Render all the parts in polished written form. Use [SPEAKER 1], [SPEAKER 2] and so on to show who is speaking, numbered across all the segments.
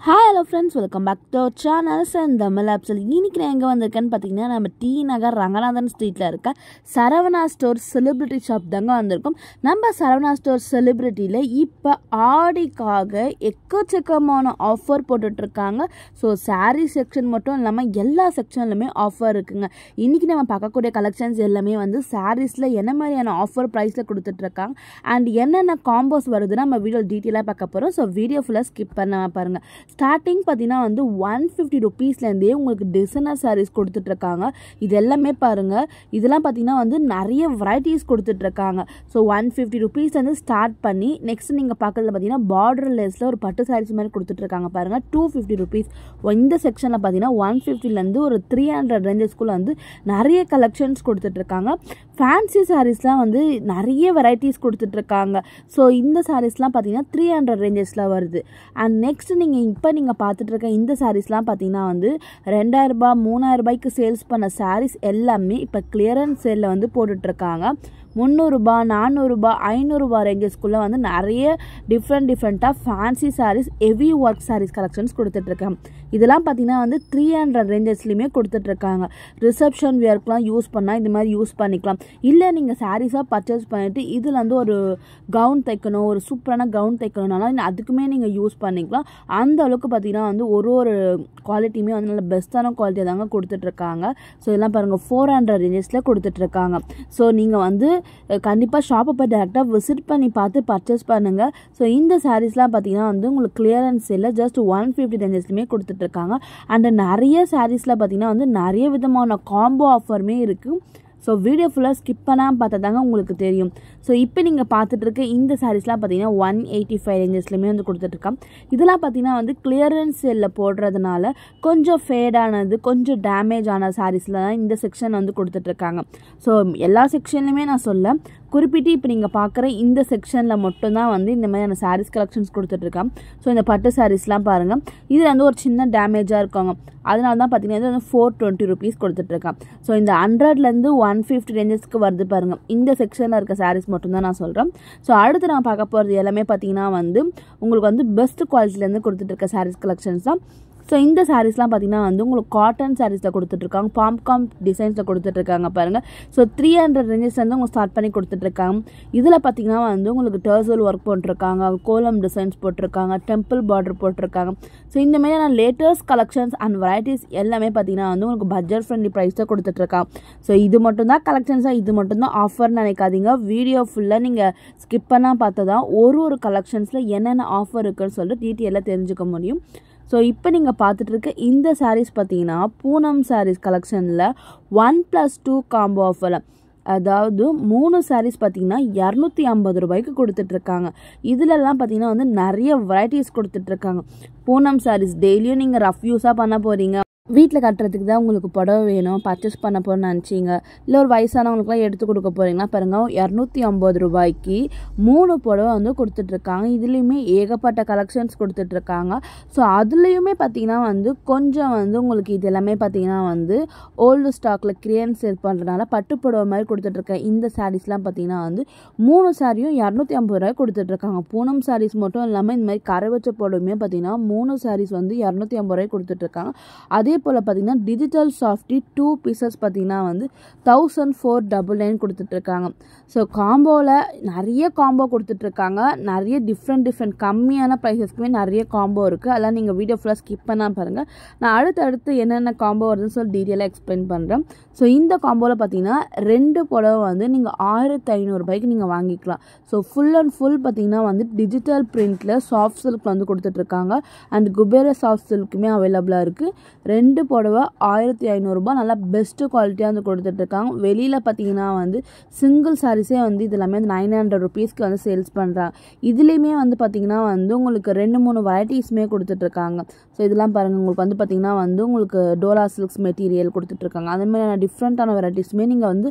[SPEAKER 1] Hi hello friends, welcome back to our channels and Tamil ஆப்ஸில். இன்றைக்கி நான் எங்கே வந்திருக்கேன்னு பார்த்தீங்கன்னா, நம்ம டி நகர் ரங்கநாதன் ஸ்ட்ரீட்டில் இருக்க சரவணா ஸ்டோர் செலிப்ரிட்டி ஷாப் தாங்க வந்திருக்கோம். நம்ம சரவணா ஸ்டோர் செலிப்ரிட்டியில் இப்போ ஆடிக்காக எக்கச்சக்கமான ஆஃபர் போட்டுட்ருக்காங்க. ஸோ சாரீ செக்ஷன் மட்டும் இல்லாமல் எல்லா செக்ஷன்லையுமே ஆஃபர் இருக்குங்க. இன்றைக்கி நம்ம பார்க்கக்கூடிய கலெக்ஷன்ஸ் எல்லாமே வந்து சாரீஸில் என்ன மாதிரியான ஆஃபர் ப்ரைஸில் கொடுத்துட்ருக்காங்க அண்ட் என்னென்ன காம்போஸ் வருதுன்னு நம்ம வீடியோ டீட்டெயிலாக பார்க்க போகிறோம். ஸோ வீடியோ ஃபுல்லாக ஸ்கிப் பண்ணாமல் பாருங்கள். ஸ்டார்டிங் பார்த்தீங்கன்னா வந்து 150 ருபீஸ்லேருந்தே உங்களுக்கு டிசைனர் சாரீஸ் கொடுத்துட்ருக்காங்க. இது எல்லாமே பாருங்கள், இதெல்லாம் பார்த்தீங்கன்னா வந்து நிறைய வெரைட்டிஸ் கொடுத்துட்ருக்காங்க. ஸோ 150 ருபீஸ்லேருந்து ஸ்டார்ட் பண்ணி நெக்ஸ்ட் நீங்கள் பார்க்குறதுல பார்த்தீங்கன்னா பார்டர் லேஸில் ஒரு பட்டு சாரீஸ் மாதிரி கொடுத்துட்ருக்காங்க பாருங்கள், 250 ருபீஸ். இந்த செக்ஷனில் பார்த்தீங்கன்னா 150லேருந்து ஒரு 300 ரேஞ்சஸ்குள்ளே வந்து நிறைய கலெக்ஷன்ஸ் கொடுத்துட்ருக்காங்க. ஃபேன்சி சாரீஸ்லாம் வந்து நிறைய வெரைட்டிஸ் கொடுத்துட்ருக்காங்க. ஸோ இந்த சாரீஸ்லாம் பார்த்தீங்கன்னா 300 ரேஞ்சஸில் வருது. அண்ட் நெக்ஸ்ட் நீங்கள் பார்த்துட்டு இருக்க இந்த சாரீஸ்லாம் பார்த்தீங்கன்னா வந்து 2000 ரூபாய் 3000 ரூபாய்க்கு சேல்ஸ் பண்ண சாரீஸ் எல்லாமே இப்போ கிளியரன்ஸ் சேலில் வந்து போட்டுட்ருக்காங்க. 300 ரூபாய் 400 ரூபாய் 500 ரூபாய் ரேஞ்சஸ்குள்ளே வந்து நிறைய டிஃப்ரெண்ட்டாக fancy saris heavy work saris collections கொடுத்துட்ருக்காங்க. இதெல்லாம் பார்த்தீங்கன்னா வந்து 300 ரேஞ்சஸ்லையுமே கொடுத்துட்ருக்காங்க. ரிசப்ஷன் வியர்க்கெலாம் யூஸ் பண்ணால் இது மாதிரி யூஸ் பண்ணிக்கலாம். இல்லை நீங்கள் சாரீஸாக பர்ச்சேஸ் பண்ணிவிட்டு இதில் வந்து ஒரு கவுன் தைக்கணும், ஒரு சூப்பரான கவுன் தைக்கணும்னாலும் அதுக்குமே நீங்கள் யூஸ் பண்ணிக்கலாம். அந்த அளவுக்கு பார்த்தீங்கன்னா வந்து ஒரு குவாலிட்டியுமே வந்து நல்ல பெஸ்ட்டான குவாலிட்டியாக தாங்க கொடுத்துட்ருக்காங்க. ஸோ இதெல்லாம் பாருங்கள் 400 ரேஞ்சஸில் கொடுத்துட்ருக்காங்க. ஸோ நீங்கள் வந்து கண்டிப்பாக ஷாப்பை போய் டேரெக்டாக விசிட் பண்ணி பார்த்து பர்ச்சேஸ் பண்ணுங்கள். ஸோ இந்த சாரீஸ்லாம் பார்த்தீங்கன்னா வந்து உங்களுக்கு கிளியரன்ஸ் இல்லை ஜஸ்ட் 150 ரேஞ்சஸ்லையுமே கொடுத்துட்ருக்காங்க. அண்ட் நிறைய சாரீஸில் பார்த்தீங்கன்னா வந்து நிறைய விதமான காம்போ ஆஃபருமே இருக்குது. ஸோ வீடியோ ஃபுல்லாக ஸ்கிப் பண்ணாமல் பார்த்தா தாங்க உங்களுக்கு தெரியும். ஸோ இப்போ நீங்கள் பார்த்துட்டு இருக்க இந்த சாரீஸ்லாம் பார்த்தீங்கன்னா 185 ரேஞ்சஸ்லையுமே வந்து கொடுத்துட்ருக்கான். இதெல்லாம் பார்த்தீங்கன்னா வந்து கிளியரன்ஸ் சேலில் போடுறதுனால கொஞ்சம் ஃபேடானது, கொஞ்சம் டேமேஜ் ஆன சாரீஸில் தான் இந்த செக்ஷன் வந்து கொடுத்துட்ருக்காங்க. ஸோ எல்லா செக்ஷன்லையுமே நான் சொல்ல குறிப்பிட்டு இப்போ நீங்கள் பார்க்குற இந்த செக்ஷனில் மட்டும்தான் வந்து இந்த மாதிரியான சாரீஸ் கலெக்ஷன்ஸ் கொடுத்துட்ருக்கான். ஸோ இந்த பட்டு சாரீஸ்லாம் பாருங்கள், இதில் வந்து ஒரு சின்ன டேமேஜாக இருக்காங்க. அதனால தான் பார்த்தீங்கன்னா இது வந்து 420 ருபீஸ் கொடுத்துட்ருக்கான். ஸோ இந்த 100லேருந்து 150 ரேஞ்சஸ்க்கு வருது பாருங்கள். இந்த செக்ஷனில் இருக்க சாரீஸ் மட்டும்தான் நான் சொல்கிறேன். ஸோ அடுத்து நான் பார்க்க போகிறது எல்லாமே பார்த்தீங்கன்னா வந்து உங்களுக்கு வந்து பெஸ்ட் குவாலிட்டிலேருந்து கொடுத்துட்ருக்க சாரீஸ் கலெக்ஷன்ஸ் தான். ஸோ இந்த சாரீஸ்லாம் பார்த்தீங்கன்னா வந்து உங்களுக்கு காட்டன் சாரீஸில் கொடுத்துட்ருக்காங்க, பாம்காம் டிசைன்ஸில் கொடுத்துட்ருக்காங்க பாருங்கள். ஸோ 300 ரேஞ்சஸ் வந்து உங்களுக்கு ஸ்டார்ட் பண்ணி கொடுத்துட்ருக்காங்க. இதில் பார்த்தீங்கன்னா வந்து உங்களுக்கு டர்சல் ஒர்க் போட்டிருக்காங்க, கோலம் டிசைன்ஸ் போட்டிருக்காங்க, டெம்பிள் பார்டர் போட்டிருக்காங்க. ஸோ இந்த மாதிரியான லேட்டஸ்ட் கலெக்ஷன்ஸ் அண்ட் வெரைட்டிஸ் எல்லாமே பார்த்தீங்கன்னா வந்து உங்களுக்கு பட்ஜெட் ஃப்ரெண்ட்லி ப்ரைஸில் கொடுத்துட்ருக்காங்க. ஸோ இது மட்டும்தான் கலெக்ஷன்ஸாக, இது மட்டும்தான் ஆஃபர்னு நினைக்காதீங்க. வீடியோ ஃபுல்லாக நீங்கள் ஸ்கிப் பண்ணால் பார்த்தா தான் ஒரு கலெக்ஷன்ஸில் என்னென்ன ஆஃபர் இருக்குன்னு சொல்லிட்டு டீட்டெயிலாக தெரிஞ்சுக்க முடியும். ஸோ இப்போ நீங்கள் பார்த்துட்டு இருக்க இந்த சாரீஸ் பார்த்தீங்கன்னா பூனம் சாரீஸ் கலெக்ஷனில் 1+2 காம்போ ஆஃபரில், அதாவது 3 சாரீஸ் பார்த்தீங்கன்னா 250 ரூபாய்க்கு கொடுத்துட்ருக்காங்க. இதிலெல்லாம் பார்த்தீங்கன்னா வந்து நிறைய வெரைட்டிஸ் கொடுத்துட்ருக்காங்க. பூனம் சாரீஸ் டெய்லியும் நீங்கள் ரஃப் யூஸாக பண்ண போகிறீங்க, வீட்டில் கட்டுறதுக்கு தான் உங்களுக்கு புடவை வேணும், பர்ச்சேஸ் பண்ண போகிறேன்னு நினச்சிங்க, இல்லை ஒரு வயசானவங்களுக்குலாம் எடுத்து கொடுக்க போகிறீங்கன்னா பாருங்கள் 250 ரூபாய்க்கு 3 புடவை வந்து கொடுத்துட்ருக்காங்க. இதுலேயுமே ஏகப்பட்ட கலெக்ஷன்ஸ் கொடுத்துட்ருக்காங்க. ஸோ அதுலேயுமே பார்த்தீங்கன்னா வந்து கொஞ்சம் வந்து உங்களுக்கு இது எல்லாமே பார்த்தீங்கன்னா வந்து ஓல்டு ஸ்டாக்கில் கிளியரன்ஸ் சேல் பண்ணுறதுனால பட்டு புடவை மாதிரி கொடுத்துட்ருக்கேன். இந்த சாரீஸ்லாம் பார்த்தீங்கன்னா வந்து 3 சாரியும் 250 ரூபாய்க்கு கொடுத்துட்ருக்காங்க. பூனம் சாரீஸ் மட்டும் இல்லாமல் இந்த மாதிரி கரை வச்ச புடவையுமே பார்த்தீங்கன்னா 3 சாரீஸ் வந்து 250 ரூபாய்க்கு கொடுத்துட்ருக்காங்க. அதே போல் பார்த்தீங்கன்னா டிஜிட்டல் சாஃப்டி 2 பீசஸ் பார்த்தீங்கன்னா வந்து 1499 கொடுத்துட்ருக்காங்க. ஸோ காம்போவில் நிறைய காம்போ கொடுத்துட்ருக்காங்க. நிறைய டிஃப்ரெண்ட் கம்மியான ப்ரைஸஸ்க்குமே நிறைய காம்போ இருக்குது. அதெல்லாம் நீங்கள் வீடியோ ஃபுல்லாக ஸ்கிப் பண்ணால் பாருங்கள். நான் அடுத்து என்னென்ன காம்போ வருதுன்னு சொல்லி டீட்டெயிலாக எக்ஸ்பிளைன் பண்ணுறேன். ஸோ இந்த காம்போவில் பார்த்தீங்கன்னா 2 புடவை வந்து நீங்கள் 1500 ரூபாய்க்கு நீங்கள் வாங்கிக்கலாம். ஸோ ஃபுல் அண்ட் ஃபுல் பார்த்தீங்கன்னா வந்து டிஜிட்டல் பிரிண்டில் சாஃப்ட் சில்க் வந்து கொடுத்துட்ருக்காங்க. அண்ட் குபேர சாஃப்ட் சில்க்குமே அவைலபிளாக இருக்குது. 2 புடவை 1500 ரூபாய், நல்லா பெஸ்ட்டு குவாலிட்டியாக வந்து கொடுத்துட்ருக்காங்க. வெளியில் பார்த்தீங்கன்னா வந்து சிங்கிள் சாரீஸே வந்து இது எல்லாமே 900 ருபீஸ்க்கு வந்து சேல்ஸ் பண்ணுறாங்க. இதுலேயுமே வந்து பார்த்தீங்கன்னா வந்து உங்களுக்கு 2-3 வெரைட்டிஸுமே கொடுத்துட்ருக்காங்க. ஸோ இதெல்லாம் பாருங்கள், உங்களுக்கு வந்து பார்த்தீங்கன்னா வந்து உங்களுக்கு டோலா சில்க்ஸ் மெட்டீரியல் கொடுத்துட்ருக்காங்க. அதே மாதிரியான டிஃப்ரெண்ட்டான வெரைட்டிஸுமே நீங்கள் வந்து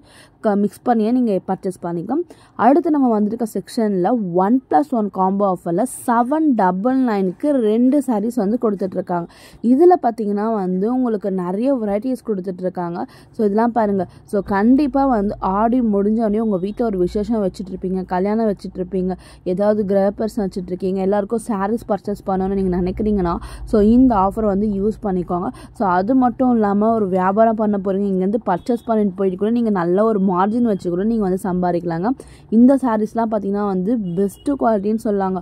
[SPEAKER 1] மிக்ஸ் பண்ணியே நீங்கள் பர்ச்சேஸ் பண்ணிக்கலாம். அடுத்து நம்ம வந்துருக்க செக்ஷனில் 1+1 காம்போ ஆஃபரில் 799க்கு 2 சாரீஸ் வந்து கொடுத்துட்ருக்காங்க. இதில் பார்த்தீங்கன்னா வந்து வந்து உங்களுக்கு நிறைய வெரைட்டிஸ் கொடுத்துட்ருக்காங்க. ஸோ இதெல்லாம் பாருங்கள். ஸோ கண்டிப்பாக வந்து ஆடி முடிஞ்சோடனே உங்கள் வீட்டில் ஒரு விசேஷம் வச்சுட்ருப்பீங்க, கல்யாணம் வச்சுட்ருப்பீங்க, ஏதாவது கிரகப்பிரவேசம் வச்சுட்ருக்கீங்க, எல்லாருக்கும் சாரீஸ் பர்ச்சேஸ் பண்ணணும்னு நீங்கள் நினைக்கிறீங்கன்னா ஸோ இந்த ஆஃபர் வந்து யூஸ் பண்ணிக்கோங்க. ஸோ அது மட்டும் இல்லாமல் ஒரு வியாபாரம் பண்ண போகிறீங்க, இங்கேருந்து பர்ச்சேஸ் பண்ணிட்டு போயிட்டு கூட நீங்கள் நல்ல ஒரு மார்ஜின் வச்சு கூட நீங்கள் வந்து சம்பாதிக்கலாங்க. இந்த சாரீஸ்லாம் பார்த்தீங்கன்னா வந்து பெஸ்ட்டு குவாலிட்டின்னு சொல்லாங்க.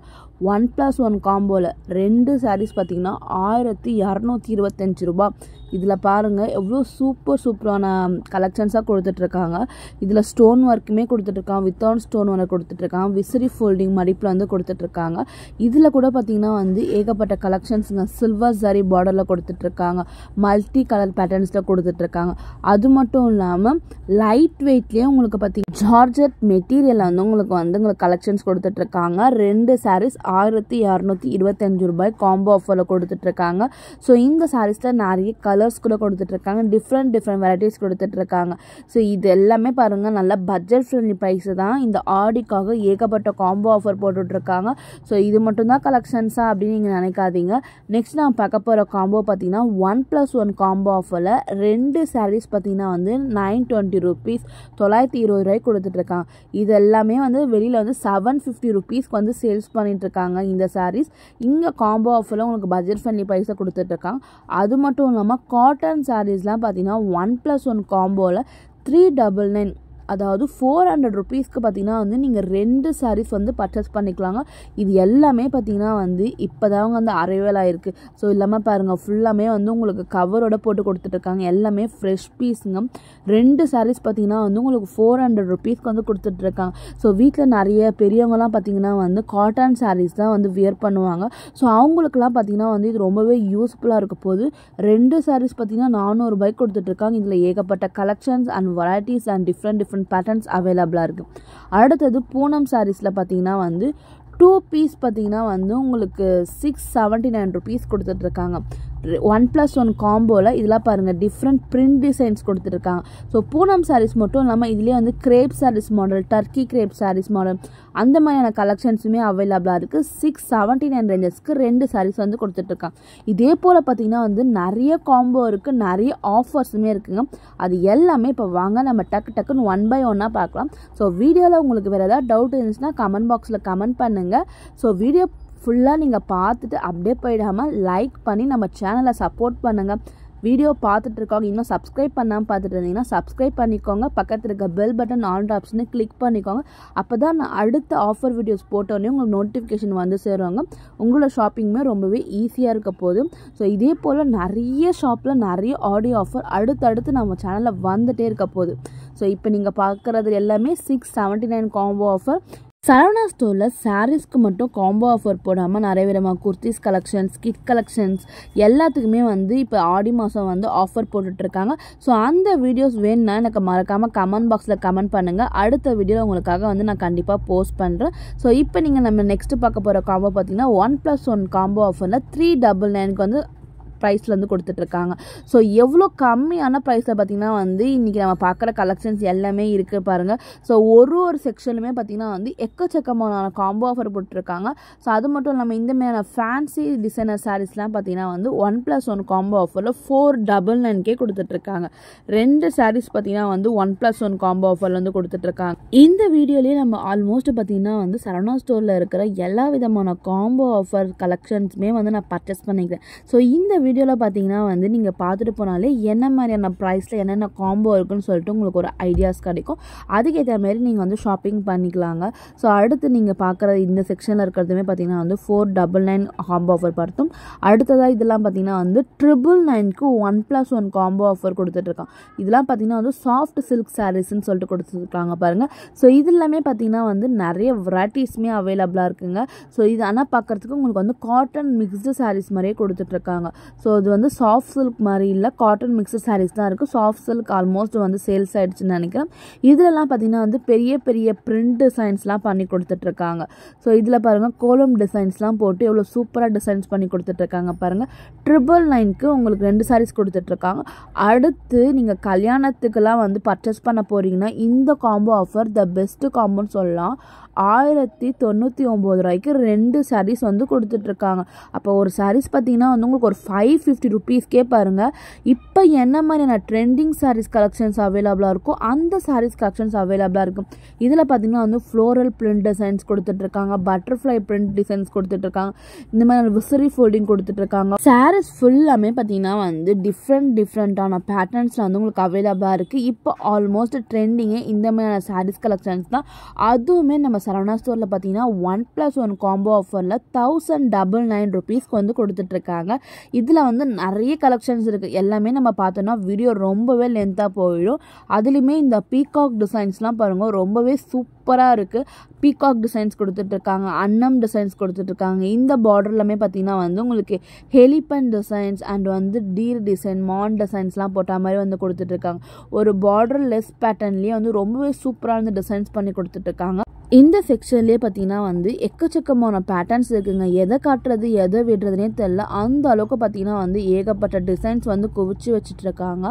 [SPEAKER 1] 1+1 காம்போவில் 2 சாரீஸ் பார்த்தீங்கன்னா 1225 ரூபா. இதில் பாருங்கள் எவ்வளோ சூப்பரான கலெக்ஷன்ஸாக கொடுத்துட்ருக்காங்க. இதில் ஸ்டோன் ஒர்க்குமே கொடுத்துட்ருக்காங்க, வித்தவுட் ஸ்டோன் ஒர்க் கொடுத்துட்ருக்காங்க, விசிறி ஃபோல்டிங் மடிப்பில் வந்து கொடுத்துட்ருக்காங்க. இதில் கூட பார்த்திங்கன்னா வந்து ஏகப்பட்ட கலெக்ஷன்ஸுங்க சில்வர் ஜரி பார்டரில் கொடுத்துட்ருக்காங்க, மல்டி கலர் பேட்டர்ன்ஸில் கொடுத்துட்ருக்காங்க. அது மட்டும் இல்லாமல் லைட் வெயிட்லேயே உங்களுக்கு பார்த்திங்கன்னா ஜார்ஜெட் மெட்டீரியலில் வந்து உங்களுக்கு கலெக்ஷன்ஸ் கொடுத்துட்ருக்காங்க. 2 சாரீஸ் 1225 ரூபாய் காம்போ ஆஃபரில் கொடுத்துட்ருக்காங்க. ஸோ இந்த சாரீஸில் நிறைய கலர்ஸ் கூட கொடுத்துட்ருக்காங்க, டிஃப்ரெண்ட் வெரைட்டிஸ் கொடுத்துட்ருக்காங்க. ஸோ இது எல்லாமே பாருங்கள் நல்ல பட்ஜெட் ஃப்ரெண்ட்லி ப்ரைஸு தான். இந்த ஆடிக்காக ஏகப்பட்ட காம்போ ஆஃபர் போட்டுட்ருக்காங்க. ஸோ இது மட்டும்தான் கலெக்ஷன்ஸா அப்படின்னு நீங்கள் நினைக்காதீங்க. நெக்ஸ்ட் நான் பார்க்க போகிற காம்போ பார்த்தீங்கன்னா 1+1 காம்போ ஆஃபரில் 2 சாரீஸ் பார்த்தீங்கன்னா வந்து 920 ரூபீஸ் 920 ரூபாய் கொடுத்துட்ருக்காங்க. இது எல்லாமே வந்து வெளியில் வந்து 750 ரூபீஸ்க்கு வந்து சேல்ஸ் பண்ணிகிட்ருக்காங்க இந்த சாரீஸ். இங்கே காம்போ ஆஃபரில் உங்களுக்கு பட்ஜெட் ஃப்ரெண்ட்லி ப்ரைஸை கொடுத்துட்ருக்காங்க. அது மட்டும் இல்லாமல் காட்டன் சாரீஸ்லாம் பார்த்தீங்கன்னா 1+1 காம்போவில் 399 அதாவது 400 ரூபீஸ்க்கு பார்த்தீங்கன்னா வந்து நீங்கள் 2 சாரீஸ் வந்து பர்ச்சேஸ் பண்ணிக்கலாங்க. இது எல்லாமே பார்த்தீங்கன்னா வந்து இப்போ தான் வந்து அரைவேல் ஆகிருக்கு. ஸோ இல்லாமல் பாருங்கள் ஃபுல்லாமே வந்து உங்களுக்கு கவரோட போட்டு கொடுத்துட்ருக்காங்க, எல்லாமே ஃப்ரெஷ் பீஸுங்க. 2 சாரீஸ் பார்த்தீங்கன்னா வந்து உங்களுக்கு 400 ரூபீஸ்க்கு வந்து கொடுத்துட்ருக்காங்க. ஸோ வீட்டில் நிறைய பெரியவங்கலாம் பார்த்தீங்கன்னா வந்து காட்டன் சாரீஸ் தான் வந்து வியர் பண்ணுவாங்க. ஸோ அவங்களுக்குலாம் பார்த்தீங்கன்னா வந்து இது ரொம்பவே யூஸ்ஃபுல்லாக இருக்க போது. 2 சாரீஸ் பார்த்தீங்கன்னா 400 ரூபாய்க்கு கொடுத்துட்ருக்காங்க. இதில் ஏகப்பட்ட collections and varieties and different patterns அவைலபிளாக இருக்குது. அடுத்தது பூனம் சாரீஸில் பார்த்தீங்கன்னா வந்து 2 பீஸ் பார்த்தீங்கன்னா வந்து உங்களுக்கு 679 ரூபீஸ் கொடுத்துட்ருக்காங்க. 1+1 காம்போவில் இதெல்லாம் பாருங்கள் டிஃப்ரெண்ட் பிரிண்ட் டிசைன்ஸ் கொடுத்துருக்காங்க. ஸோ பூனம் சாரீஸ் மட்டும் இல்லாமல் இதுலேயே வந்து crepe saris model, Turkey crepe saris model அந்த மாதிரியான கலெக்ஷன்ஸுமே அவைலபிளாக இருக்குது. 679 ரேஞ்சஸ்க்கு 2 சாரீஸ் வந்து கொடுத்துட்ருக்காங்க. இதே போல் பார்த்திங்கன்னா வந்து நிறைய காம்போ இருக்குது, நிறைய ஆஃபர்ஸுமே இருக்குங்க. அது எல்லாமே இப்போ வாங்க நம்ம டக்குன்னு 1 by 1 பார்க்கலாம். ஸோ வீடியோவில் உங்களுக்கு வேறு ஏதாவது டவுட் இருந்துச்சுன்னா கமெண்ட் பாக்ஸில் கமெண்ட் பண்ணுங்கள். ஸோ வீடியோ ஃபுல்லாக நீங்கள் பார்த்துட்டு அப்படியே போயிடாமல் லைக் பண்ணி நம்ம சேனலை சப்போர்ட் பண்ணுங்கள். வீடியோ பார்த்துட்டு இருக்கவங்க இன்னும் சப்ஸ்கிரைப் பண்ணாமல் பார்த்துட்டு இருந்தீங்கன்னா சப்ஸ்கிரைப் பண்ணிக்கோங்க. பக்கத்தில் இருக்க பெல் பட்டன் ஆல் ஆப்ஷனை கிளிக் பண்ணிக்கோங்க. அப்போ தான் நான் அடுத்த ஆஃபர் வீடியோஸ் போட்டோடனே உங்களுக்கு நோட்டிஃபிகேஷன் வந்து சேருவாங்க. உங்களோட ஷாப்பிங்குமே ரொம்பவே ஈஸியாக இருக்க போகுது. ஸோ இதே போல் நிறைய ஷாப்பில் நிறைய ஆடியோ ஆஃபர் அடுத்தடுத்து நம்ம சேனலில் வந்துகிட்டே இருக்க போகுது. ஸோ இப்போ நீங்கள் பார்க்குறது எல்லாமே 679 காம்போ ஆஃபர். சரவணா ஸ்டோரில் சாரீஸ்க்கு மட்டும் காம்போ ஆஃபர் போடாமல் நிறைய விதமாக குர்த்திஸ் கலெக்ஷன்ஸ், கிட் கலெக்ஷன்ஸ் எல்லாத்துக்குமே வந்து இப்போ ஆடி மாதம் வந்து ஆஃபர் போட்டுட்ருக்காங்க. ஸோ அந்த வீடியோஸ் வேணும்னா எனக்கு மறக்காமல் கமெண்ட் பாக்ஸில் கமெண்ட் பண்ணுங்கள். அடுத்த வீடியோ உங்களுக்காக வந்து நான் கண்டிப்பாக போஸ்ட் பண்ணுறேன். ஸோ இப்போ நீங்கள் நம்ம நெக்ஸ்ட்டு பார்க்க போகிற காம்போ பார்த்தீங்கன்னா 1+1 காம்போ ஆஃபரில் 399 வந்து ப்ரைஸில் வந்து கொடுத்துட்ருக்காங்க. ஸோ எவ்வளோ கம்மியான ப்ரைஸில் பார்த்திங்கன்னா வந்து இன்றைக்கி நம்ம பார்க்குற கலெக்ஷன்ஸ் எல்லாமே இருக்குது பாருங்கள். ஸோ ஒரு செக்ஷனுமே பார்த்திங்கன்னா வந்து எக்கச்சக்கமான காம்போ ஆஃபர் போட்டுருக்காங்க. ஸோ அது மட்டும் இல்லாமல் இந்த மாதிரியான ஃபேன்சி டிசைனர் சாரீஸ்லாம் பார்த்திங்கன்னா வந்து 1+1 காம்போ ஆஃபரில் 499 கொடுத்துட்ருக்காங்க. 2 சாரீஸ் பார்த்திங்கன்னா வந்து 1+1 காம்போ ஆஃபரில் வந்து கொடுத்துட்ருக்காங்க. இந்த வீடியோலேயே நம்ம ஆல்மோஸ்ட் பார்த்திங்கன்னா வந்து சரவணா ஸ்டோரில் இருக்கிற எல்லா விதமான காம்போ ஆஃபர் கலெக்ஷன்ஸுமே வந்து நான் பர்ச்சேஸ் பண்ணிக்கிறேன். ஸோ இந்த வீடியோவில் பார்த்தீங்கன்னா வந்து நீங்கள் பார்த்துட்டு போனாலே என்ன மாதிரியான ப்ரைஸில் என்னென்ன காம்போ இருக்குன்னு சொல்லிட்டு உங்களுக்கு ஒரு ஐடியாஸ் கிடைக்கும். அதுக்கேற்ற மாதிரி நீங்கள் வந்து ஷாப்பிங் பண்ணிக்கலாங்க. ஸோ அடுத்து நீங்கள் பார்க்குற இந்த செக்ஷனில் இருக்கிறதுமே பார்த்தீங்கன்னா வந்து 499 காம்போ ஆஃபர் பார்த்தோம். அடுத்ததாக இதெல்லாம் பார்த்தீங்கன்னா வந்து 999க்கு 1+1 காம்போ ஆஃபர் கொடுத்துட்ருக்காங்க. இதெல்லாம் பார்த்தீங்கன்னா வந்து சாஃப்ட் சில்க் சாரீஸ்ன்னு சொல்லிட்டு கொடுத்துருக்காங்க பாருங்கள். ஸோ இது எல்லாமே பார்த்தீங்கன்னா வந்து நிறைய வெரைட்டிஸுமே அவைலபிளாக இருக்குங்க. ஸோ இது ஆனால் பார்க்குறதுக்கு உங்களுக்கு வந்து காட்டன் மிக்ஸ்டு சாரீஸ் மாதிரியே கொடுத்துட்ருக்காங்க. ஸோ இது வந்து சாஃப்ட் சில்க் மாதிரி இல்லை, காட்டன் மிக்ஸ்டு சாரீஸ் தான் இருக்குது. சாஃப்ட் சில்க் ஆல்மோஸ்ட் வந்து சேல்ஸ் ஆகிடுச்சுன்னு நினைக்கிறேன். இதிலலாம் பார்த்திங்கன்னா வந்து பெரிய பெரிய பிரிண்ட் டிசைன்ஸ்லாம் பண்ணி கொடுத்துட்ருக்காங்க. ஸோ இதில் பாருங்கள் கோலம் டிசைன்ஸ்லாம் போட்டு எவ்வளோ சூப்பராக டிசைன்ஸ் பண்ணி கொடுத்துட்ருக்காங்க பாருங்கள். 999க்கு உங்களுக்கு 2 சாரீஸ் கொடுத்துட்ருக்காங்க. அடுத்து நீங்கள் கல்யாணத்துக்கெல்லாம் வந்து பர்ச்சேஸ் பண்ண போகிறீங்கன்னா இந்த காம்போ ஆஃபர் த பெஸ்ட்டு காம்போன்னு சொல்லலாம். ₹1099 ரூபாய்க்கு 2 சாரீஸ் வந்து கொடுத்துட்ருக்காங்க. அப்போ ஒரு சாரீஸ் பார்த்தீங்கன்னா வந்து உங்களுக்கு ஒரு ₹550 பாருங்கள். இப்போ என்ன மாதிரியான ட்ரெண்டிங் சாரீஸ் கலெக்ஷன்ஸ் அவைலபிளாக இருக்கோ அந்த சாரீஸ் கலெக்ஷன்ஸ் அவைலபிளாக இருக்கும். இதில் பார்த்தீங்கன்னா வந்து ஃப்ளோரல் பிரிண்ட் டிசைன்ஸ் கொடுத்துட்ருக்காங்க, பட்டர்ஃப்ளை பிரிண்ட் டிசைன்ஸ் கொடுத்துட்ருக்காங்க, இந்த மாதிரி விசிறி ஃபோல்டிங் கொடுத்துட்ருக்காங்க. சாரீஸ் ஃபுல்லாமே பார்த்தீங்கன்னா வந்து டிஃப்ரெண்ட்டான பேட்டர்ன்ஸில் வந்து உங்களுக்கு அவைலபிளாக இருக்குது. இப்போ ஆல்மோஸ்ட் ட்ரெண்டிங்கே இந்த மாதிரியான சாரீஸ் கலெக்ஷன்ஸ் தான். அதுவுமே நம்ம சரவணா ஸ்டோரில் பார்த்தீங்கன்னா 1+1 காம்போ ஆஃபரில் ₹1099 வந்து கொடுத்துட்ருக்காங்க. இதில் வந்து நிறைய கலெக்ஷன்ஸ் இருக்குது. எல்லாமே நம்ம பார்த்தோன்னா வீடியோ ரொம்பவே லென்த்தாக போயிடும். அதுலேயுமே இந்த பீகாக் டிசைன்ஸ்லாம் பாருங்கள், ரொம்பவே சூப்பராக இருக்குது. பீகாக் டிசைன்ஸ் கொடுத்துட்ருக்காங்க, அன்னம் டிசைன்ஸ் கொடுத்துட்ருக்காங்க. இந்த பார்டர்லாமே பார்த்தீங்கன்னா வந்து உங்களுக்கு ஹெலிபன் டிசைன்ஸ் அண்ட் வந்து டீர் டிசைன், மான் டிசைன்ஸ்லாம் போட்ட மாதிரி வந்து கொடுத்துட்ருக்காங்க. ஒரு பார்டர் லெஸ் பேட்டர்ன்லேயே வந்து ரொம்பவே சூப்பராக வந்து டிசைன்ஸ் பண்ணி கொடுத்துட்ருக்காங்க. இந்த செக்ஷன்லேயே பார்த்தீங்கன்னா வந்து எக்கச்சக்கமான பேட்டர்ன்ஸ் இருக்குங்க. எதை காட்டுறது எதை விடுறதுனே தெரியல. அந்த அளவுக்கு பார்த்தீங்கன்னா வந்து ஏகப்பட்ட டிசைன்ஸ் வந்து குவிச்சு வச்சுட்ருக்காங்க.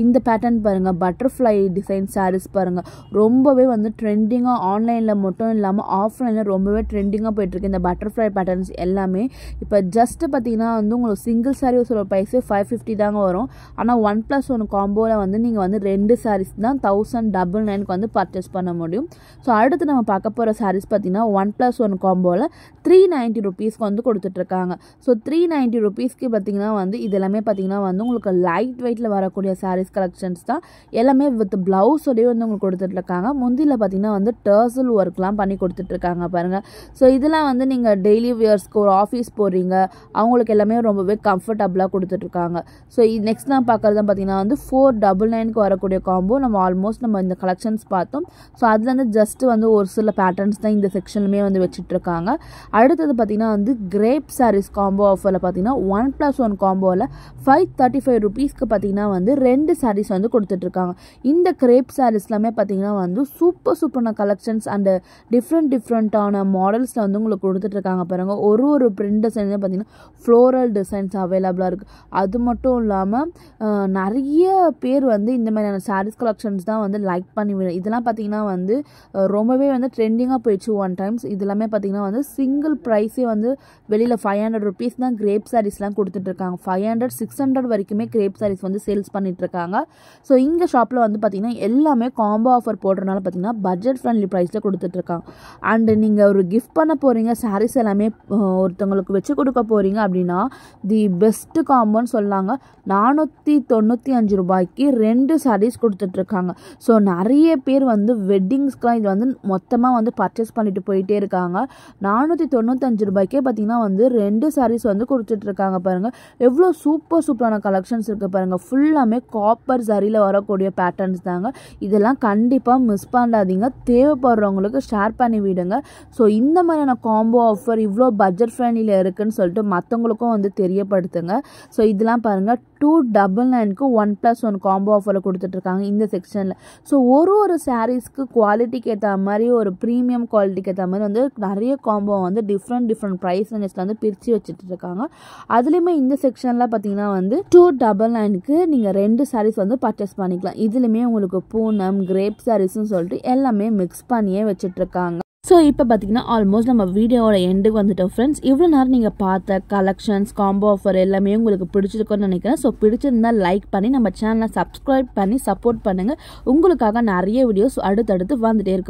[SPEAKER 1] இந்த பேட்டர்ன் பாருங்கள், பட்டர்ஃப்ளை டிசைன் சாரீஸ் பாருங்கள், ரொம்பவே வந்து ட்ரெண்டிங்காக ஆன்லைனில் மட்டும் இல்லாமல் ஆஃப்லைனில் ரொம்பவே ட்ரெண்டிங்காக போயிட்டுருக்கு. இந்த பட்டர்ஃப்ளை பேட்டர்ன்ஸ் எல்லாமே இப்போ ஜஸ்ட்டு பார்த்தீங்கன்னா வந்து உங்களுக்கு சிங்கிள் சாரீ ஒரு ப்ரைஸு $550 தாங்க வரும். ஆனால் 1+1 காம்போவில் வந்து நீங்கள் வந்து 2 சாரீஸ் தான் $1099 வந்து பர்ச்சேஸ் பண்ண முடியும். ஸோ அடுத்து நம்ம பார்க்க போகிற சாரீஸ் பார்த்தீங்கன்னா 1+1 காம்போவில் ₹390 வந்து கொடுத்துட்ருக்காங்க. ஸோ ₹390 பார்த்தீங்கன்னா வந்து இது எல்லாமே பார்த்தீங்கன்னா வந்து உங்களுக்கு லைட் வெயிட்டில் வரக்கூடிய சாரீஸ் கலெக்ஷன்ஸ் தான். எல்லாமே வித் ப்ளவுஸோடய வந்து உங்களுக்கு கொடுத்துட்ருக்காங்க. முந்தியில் பார்த்தீங்கன்னா வந்து டர்சல் ஒர்க்லாம் பண்ணி கொடுத்துட்ருக்காங்க பாருங்கள். ஸோ இதெல்லாம் வந்து நீங்கள் டெய்லி வியர்ஸ்க்கு ஒரு ஆஃபீஸ் போகிறீங்க, அவங்களுக்கு எல்லாமே ரொம்பவே கம்ஃபர்டபுளாக கொடுத்துட்ருக்காங்க. ஸோ நெக்ஸ்ட் நான் பார்க்குறது பார்த்தீங்கன்னா வந்து $499 வரக்கூடிய காம்போ நம்ம ஆல்மோஸ்ட் நம்ம இந்த கலெக்ஷன்ஸ் பார்த்தோம். ஸோ அதில் வந்து ஜஸ்ட் வந்து ஒரு சில பேட்டர்ன்ஸ் தான் இந்த செக்ஷன்லுமே வந்து வச்சுட்ருக்காங்க. அடுத்தது பார்த்தீங்கன்னா வந்து கிரேப் சாரீஸ் காம்போ ஆஃபரில் பார்த்தீங்கன்னா 1+1 காம்போவில் ₹535 பார்த்தீங்கன்னா வந்து 2 சாரீஸ் வந்து கொடுத்துட்ருக்காங்க. இந்த கிரேப் சாரீஸ் எல்லாமே பார்த்தீங்கன்னா வந்து சூப்பரான கலெக்ஷன்ஸ் அண்ட் டிஃப்ரெண்ட்டான மாடல்ஸில் வந்து உங்களுக்கு கொடுத்துட்ருக்காங்க பாருங்கள். ஒரு பிரிண்ட் டிசைன் பார்த்தீங்கன்னா ஃப்ளோரல் டிசைன்ஸ் அவைலபிளாக இருக்குது. அது மட்டும் இல்லாமல் நிறைய பேர் வந்து இந்த மாதிரியான சாரீஸ் கலெக்ஷன்ஸ் தான் வந்து லைக் பண்ணி விடும். இதெல்லாம் பார்த்தீங்கன்னா வந்து ரொம்பவே வந்து ட்ரெண்டிங்காக போயிடுச்சு ஒன் டைம்ஸ். இது எல்லாமே பார்த்தீங்கன்னா வந்து சிங்கிள் ப்ரைஸே வந்து வெளியில் ₹500 தான் கிரேப் சாரீஸ்லாம் கொடுத்துட்ருக்காங்க. 500-600 வரைக்குமே கிரேப் சாரீஸ் வந்து சேல்ஸ் பண்ணிகிட்ருக்காங்க. ஸோ இங்கே ஷாப்பில் வந்து பார்த்திங்கன்னா எல்லாமே காம்போ ஆஃபர் போடுறதுனால பார்த்திங்கன்னா பட்ஜெட் ஃப்ரெண்ட்லி ப்ரைஸில் கொடுத்துட்ருக்காங்க. அண்டு நீங்கள் ஒரு கிஃப்ட் பண்ண போகிறீங்க, சாரீஸ் எல்லாமே ஒருத்தவங்களுக்கு வச்சு கொடுக்க போகிறீங்க அப்படின்னா தி பெஸ்ட்டு காம்போன்னு சொல்லாங்க. ₹495 2 சாரீஸ் கொடுத்துட்ருக்காங்க. ஸோ நிறைய பேர் வந்து வெட்டிங்ஸ்க்குலாம் இது வந்து மொத்தமாக வந்து பர்ச்சேஸ் பண்ணிட்டு போயிட்டே இருக்காங்க. ₹495 பார்த்தீங்கன்னா வந்து 2 சாரீஸ் வந்து கொடுத்துட்ருக்காங்க பாருங்கள். எவ்வளோ சூப்பரான கலெக்ஷன்ஸ் இருக்குது பாருங்கள். ஃபுல்லாமே காப்பர் சரியில் வரக்கூடிய பேட்டர்ன்ஸ் தாங்க. இதெல்லாம் கண்டிப்பாக மிஸ் பண்ணாதீங்க. தேவைப்படுறவங்களுக்கு ஷேர் பண்ணி விடுங்க. ஸோ இந்த மாதிரியான காம்போ ஆஃபர் இவ்வளோ பட்ஜெட் ஃப்ரெண்ட்லியில் இருக்குதுன்னு சொல்லிட்டு மற்றவங்களுக்கும் வந்து தெரியப்படுத்துங்க. ஸோ இதெல்லாம் பாருங்கள், $299 1+1 காம்போ ஆஃபரில் கொடுத்துட்ருக்காங்க இந்த செக்ஷனில். ஸோ ஒரு சாரீஸ்க்கு குவாலிட்டிக்கு ஏற்ற மாதிரி ஒரு ப்ரீமியம் குவாலிட்டிக்கு ஏற்ற மாதிரி வந்து நிறைய காம்போ வந்து டிஃப்ரெண்ட் ப்ரைஸ் ரேஞ்சஸில் வந்து பிரித்து வச்சுட்ருக்காங்க. அதுலேயுமே இந்த செக்ஷனில் பார்த்தீங்கன்னா வந்து $299 நீங்கள் 2 சாரீஸ் வந்து பர்ச்சேஸ் பண்ணிக்கலாம். இதுலேயுமே உங்களுக்கு பூனம், கிரேப் சாரீஸ்ன்னு சொல்லிட்டு எல்லாமே மிக்ஸ் பண்ணியே வச்சுட்ருக்காங்க. ஸோ இப்போ பார்த்தீங்கன்னா ஆல்மோஸ்ட் நம்ம வீடியோவோட எண்டுக்கு வந்துட்டோம் ஃப்ரெண்ட்ஸ். இவ்வளோ நேரம் நீங்கள் பார்த்த கலெக்ஷன்ஸ், காம்போ ஆஃபர் எல்லாமே உங்களுக்கு பிடிச்சிருக்குன்னு நினைக்கிறேன். ஸோ பிடிச்சிருந்தால் லைக் பண்ணி நம்ம சேனலை சப்ஸ்கிரைப் பண்ணி சப்போர்ட் பண்ணுங்கள். உங்களுக்காக நிறைய வீடியோஸ் அடுத்தடுத்து வந்துகிட்டே இருக்கும்.